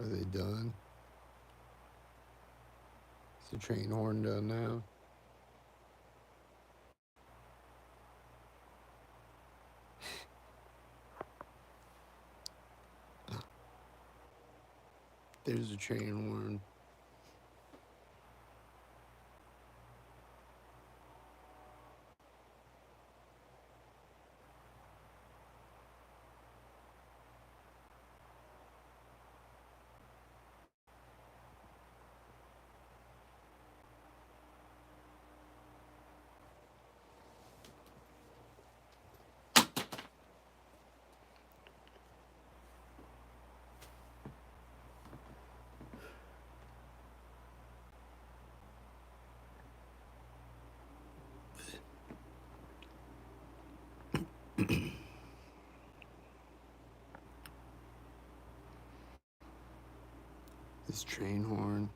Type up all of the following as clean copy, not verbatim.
Are they done? Is the train horn done now? There's a train horn. This train horn.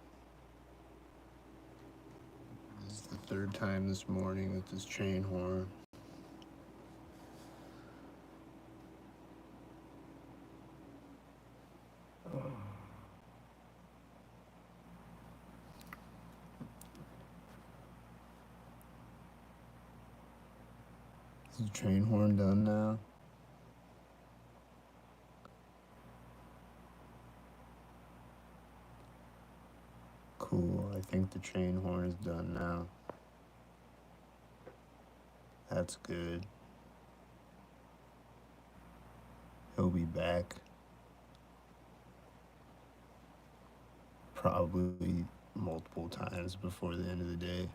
This is the third time this morning with this train horn. Is the train horn done now? Cool, I think the train horn is done now. That's good. He'll be back. Probably multiple times before the end of the day.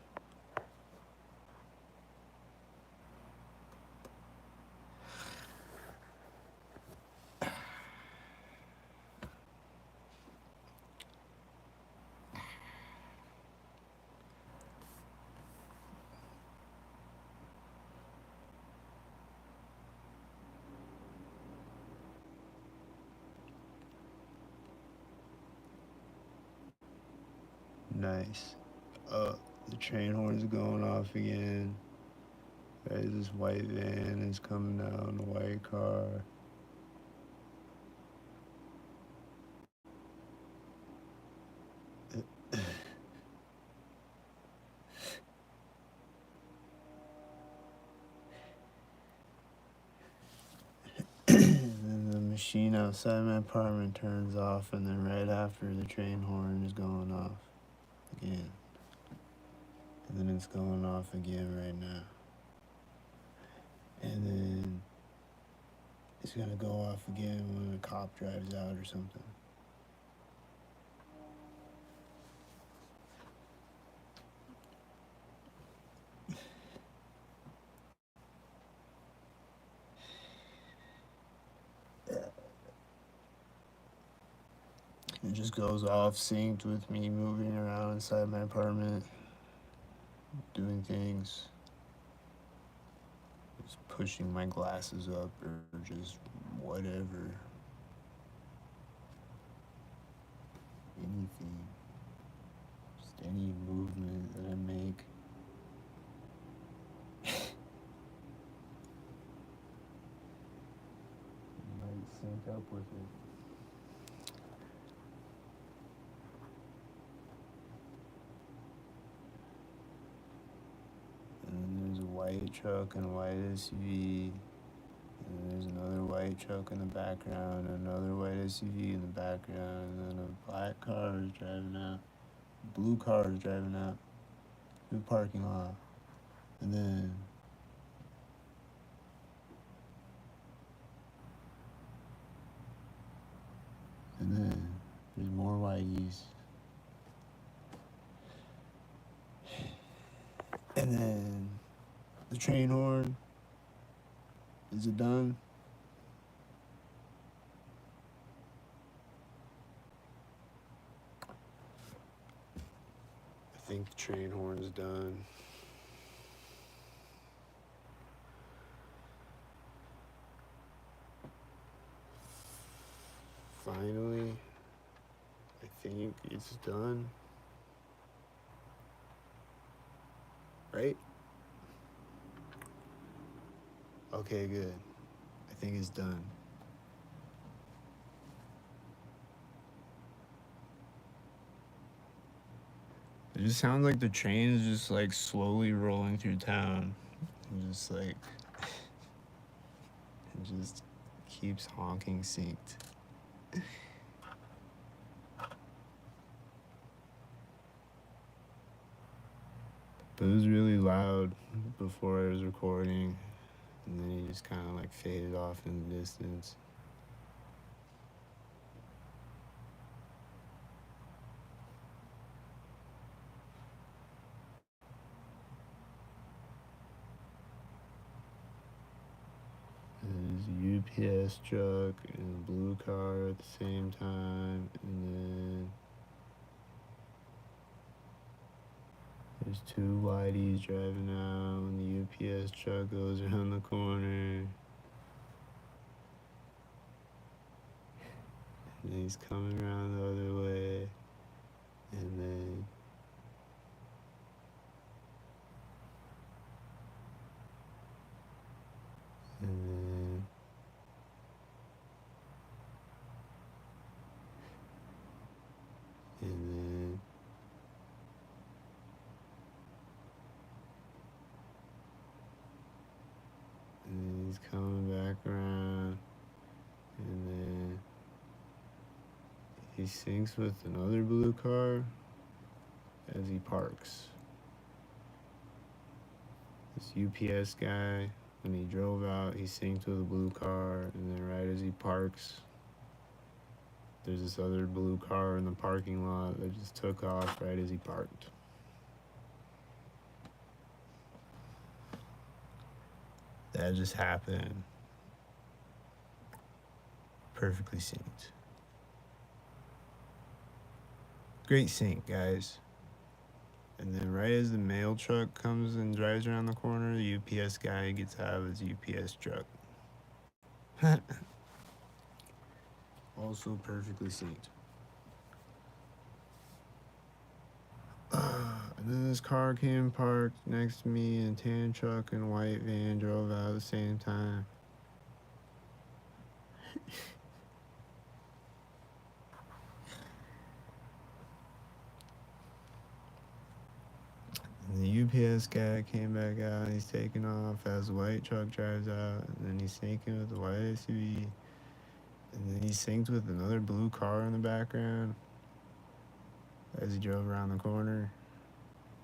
Nice. The train horn's going off again. There's this white van is coming down, the white car. And the machine outside my apartment turns off, and then right after the train horn is going off again. And then it's going off again right now. And then it's gonna go off again when a cop drives out or something. It just goes off synced with me moving around inside my apartment, doing things, just pushing my glasses up or just whatever. Anything. Just any movement that I make. Might sync up with it. And then there's a white truck and a white SUV. And there's another white truck in the background, another white SUV in the background, and then a black car is driving out. A blue car is driving out to the parking lot. And then there's more whiteys. And then the train horn. Is it done? I think the train horn's done. Finally, I think it's done. Right? Okay, good. I think it's done. It just sounds like the train is just like slowly rolling through town. And just like it just keeps honking synced. But it was really loud before I was recording, and then he just kind of like faded off in the distance. There's a UPS truck and a blue car at the same time, and then there's two whiteys driving out when the UPS truck goes around the corner. And he's coming around the other way, and then and then and then and then he's coming back around, and then he syncs with another blue car as he parks. This UPS guy, when he drove out, he synced with a blue car, and then right as he parks, there's this other blue car in the parking lot that just took off right as he parked. That just happened. Perfectly synced. Great sync, guys. And then right as the mail truck comes and drives around the corner, the UPS guy gets out of his UPS truck. Also perfectly synced. And then this car came parked next to me, and a tan truck and a white van drove out at the same time. And the UPS guy came back out, and he's taking off as the white truck drives out, and then he's syncing with the white SUV, and then he synced with another blue car in the background as he drove around the corner.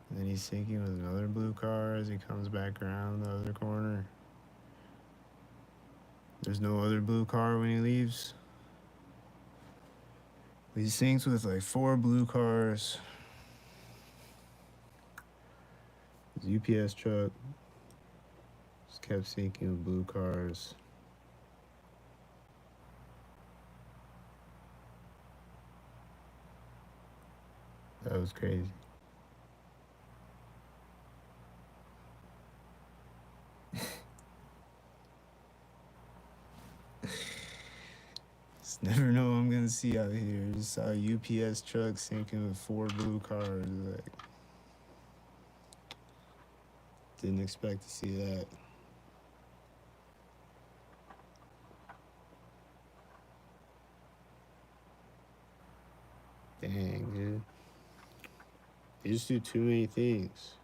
And then he's syncing with another blue car as he comes back around the other corner. There's no other blue car when he leaves. He syncs with like 4 blue cars. His UPS truck just kept syncing with blue cars. That was crazy. Just never know what I'm gonna see out here. Just saw a UPS truck syncing with 4 blue cars. Like, didn't expect to see that. Dang, dude. You just do too many things.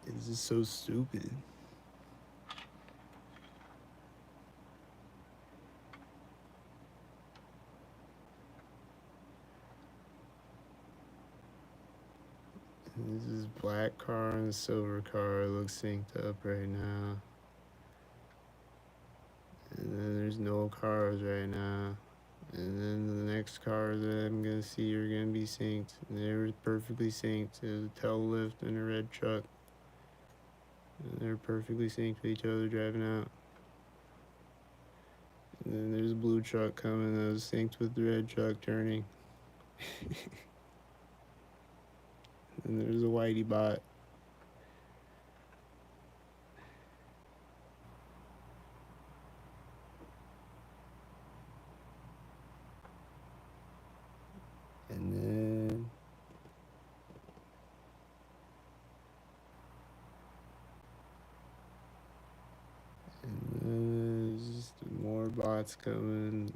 It's just so stupid. This is black car and silver car look synced up right now. And then there's no cars right now. And then the next cars that I'm gonna see are gonna be synced. And they're perfectly synced. There's a tail lift and a red truck. And they're perfectly synced with each other driving out. And then there's a blue truck coming that was synced with the red truck turning. And there's a whitey bot. And bots coming.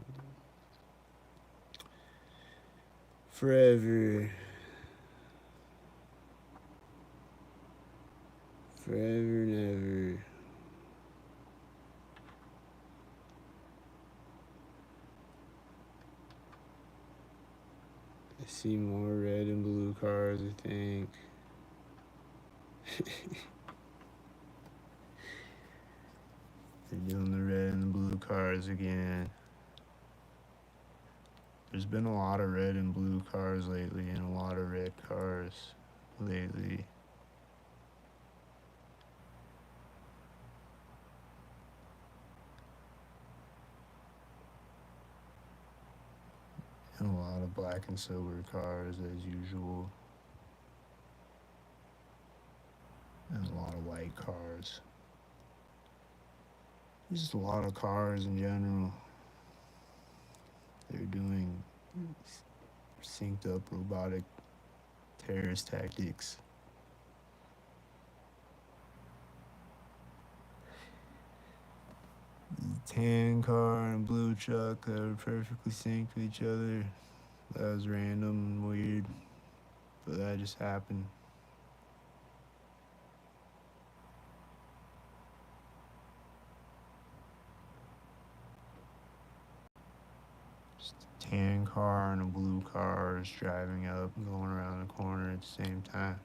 Forever. Forever and ever. I see more red and blue cars, I think. They're doing the red and the blue cars again. There's been a lot of red and blue cars lately and a lot of red cars lately. And a lot of black and silver cars as usual. And a lot of white cars. Just a lot of cars in general. They're doing synced up robotic terrorist tactics. The tan car and blue truck that were perfectly synced with each other. That was random and weird, but that just happened. Just a tan car and a blue car is driving up and going around the corner at the same time.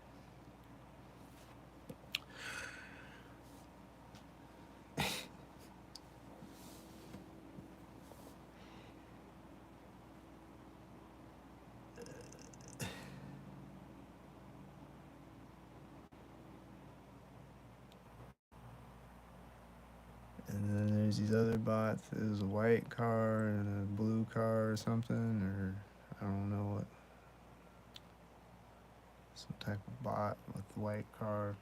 And then there's these other bots. There's a white car and a blue car or something, or I don't know what. Some type of bot with the white car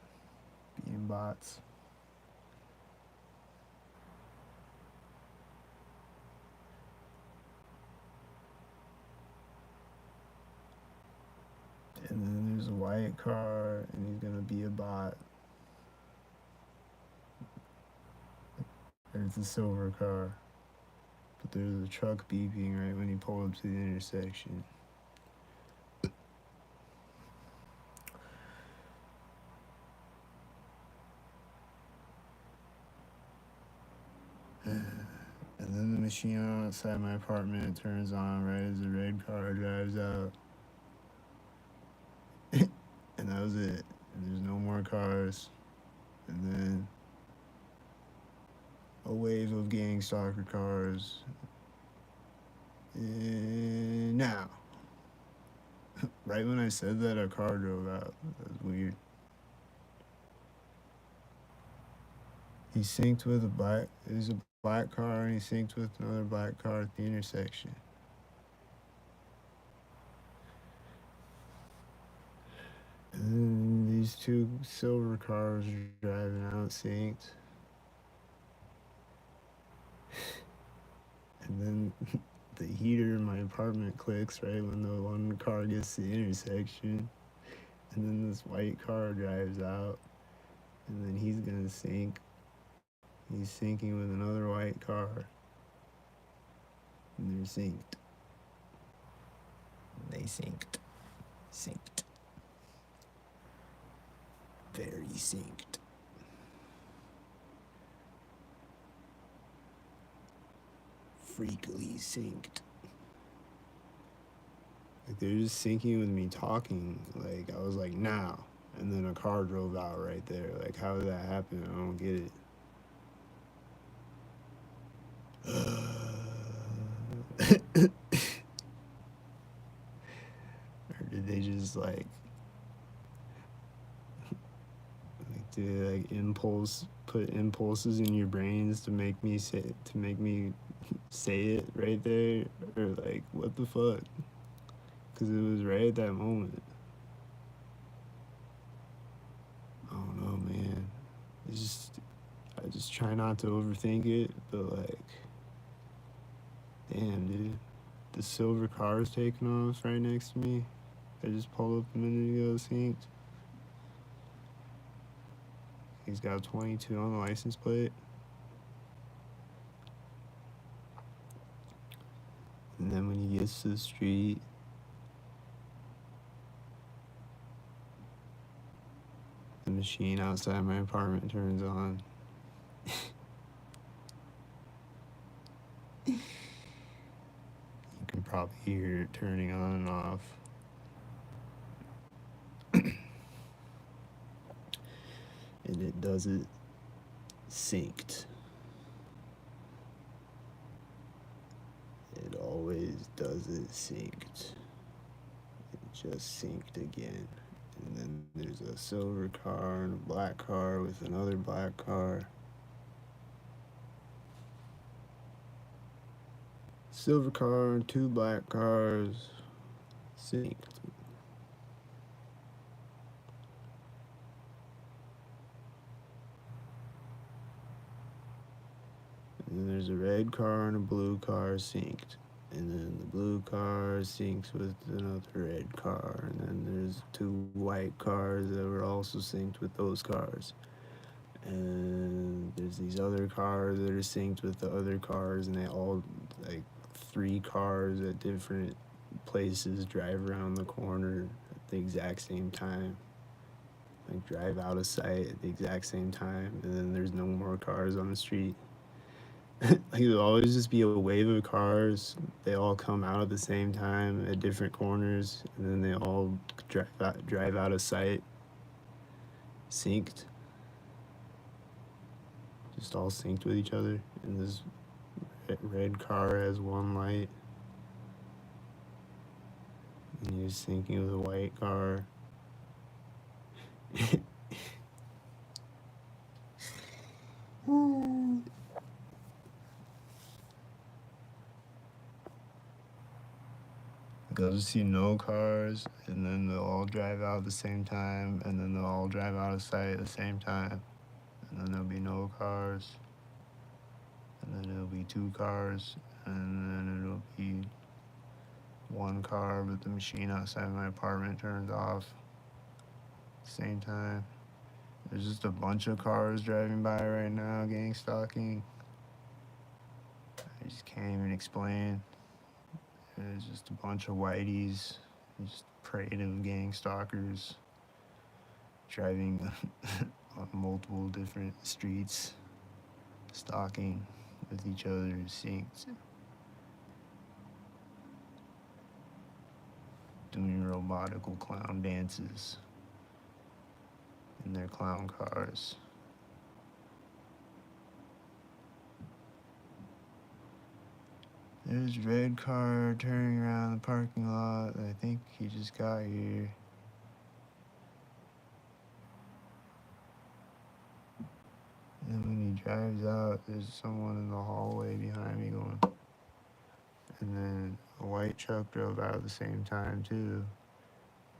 being bots. And then there's a white car and he's gonna be a bot. There's a silver car. But there's a truck beeping right when you pull up to the intersection. And then the machine outside my apartment turns on right as the red car drives out. And that was it. And there's no more cars. And then a wave of gang stalker cars. And now. Right when I said that, a car drove out. That was weird. He synced with there's a black car and he synced with another black car at the intersection. And then these two silver cars are driving out synced. And then the heater in my apartment clicks right when the one car gets to the intersection. And then this white car drives out. And then he's gonna sync. He's syncing with another white car. And they're synced. They synced. Synced. Very synced. Freakily synced. Like they're just syncing with me talking. Like I was like, now. And then a car drove out right there. Like how did that happen? I don't get it. Or did they just like do they like put impulses in your brains to make me say it right there, or like what the fuck? Because it was right at that moment. I don't know, man. I just try not to overthink it, but like, damn, dude, the silver car is taking off right next to me. I just pulled up a minute ago, synced. He's got 22 on the license plate. And then when he gets to the street, the machine outside my apartment turns on. You can probably hear it turning on and off. And it does it synced. It always does it synced. It just synced again. And then there's a silver car and a black car with another black car. Silver car and two black cars synced. And then there's a red car and a blue car synced. And then the blue car syncs with another red car. And then there's two white cars that were also synced with those cars. And there's these other cars that are synced with the other cars, and they all, like, three cars at different places drive around the corner at the exact same time. Like, drive out of sight at the exact same time, and then there's no more cars on the street. Like, there'll always just be a wave of cars. They all come out at the same time at different corners, and then they all drive out of sight, synced, just all synced with each other. And this red car has one light, and you're syncing with a white car. They'll just see no cars, and then they'll all drive out at the same time, and then they'll all drive out of sight at the same time, and then there'll be no cars, and then it'll be two cars, and then it'll be one car, but the machine outside my apartment turns off at the same time. There's just a bunch of cars driving by right now, gang stalking. I just can't even explain. There's just a bunch of whiteys, just prey to gang stalkers, driving on multiple different streets, stalking with each other, synced, doing robotical clown dances in their clown cars. There's red car turning around the parking lot. I think he just got here. And when he drives out, there's someone in the hallway behind me going. And then a white truck drove out at the same time too.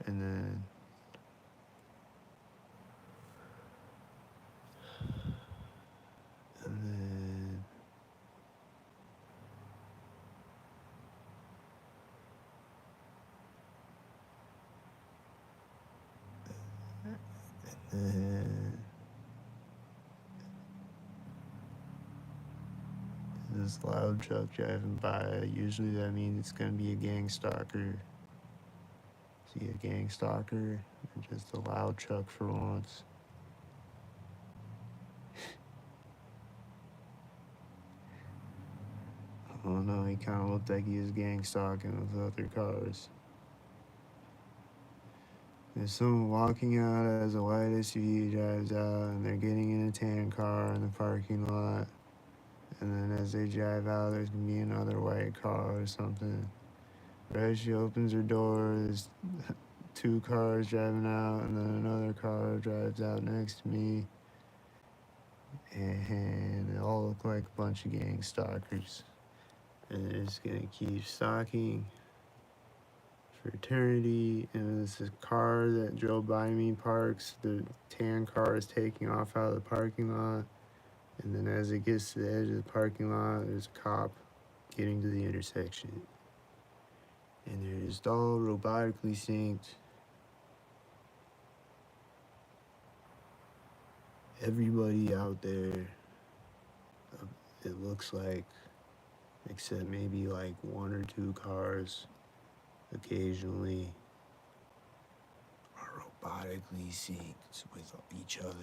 And then this loud truck driving by. Usually that means it's gonna be a gang stalker. See a gang stalker, or just a loud truck for once. Oh no, he kind of looked like he was gang stalking with other cars. There's someone walking out as a white SUV drives out, and they're getting in a tan car in the parking lot. And then as they drive out, there's gonna be another white car or something. Right as she opens her door, there's two cars driving out, and then another car drives out next to me. And they all look like a bunch of gang stalkers. And they're just gonna keep stalking for eternity. And as the car that drove by me parks, the tan car is taking off out of the parking lot. And then as it gets to the edge of the parking lot, there's a cop getting to the intersection. And they're just all robotically synced. Everybody out there, it looks like, except maybe like one or two cars occasionally are robotically synced with each other.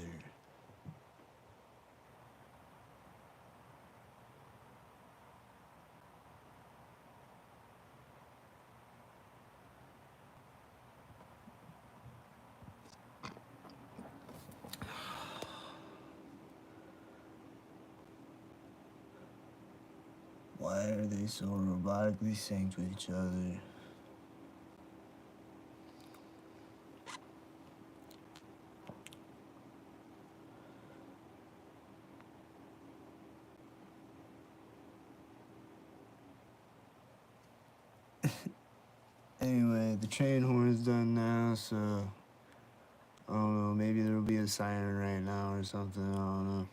Why are they so robotically synced with each other? Anyway, the train horn's done now, so I don't know, maybe there'll be a siren right now or something, I don't know.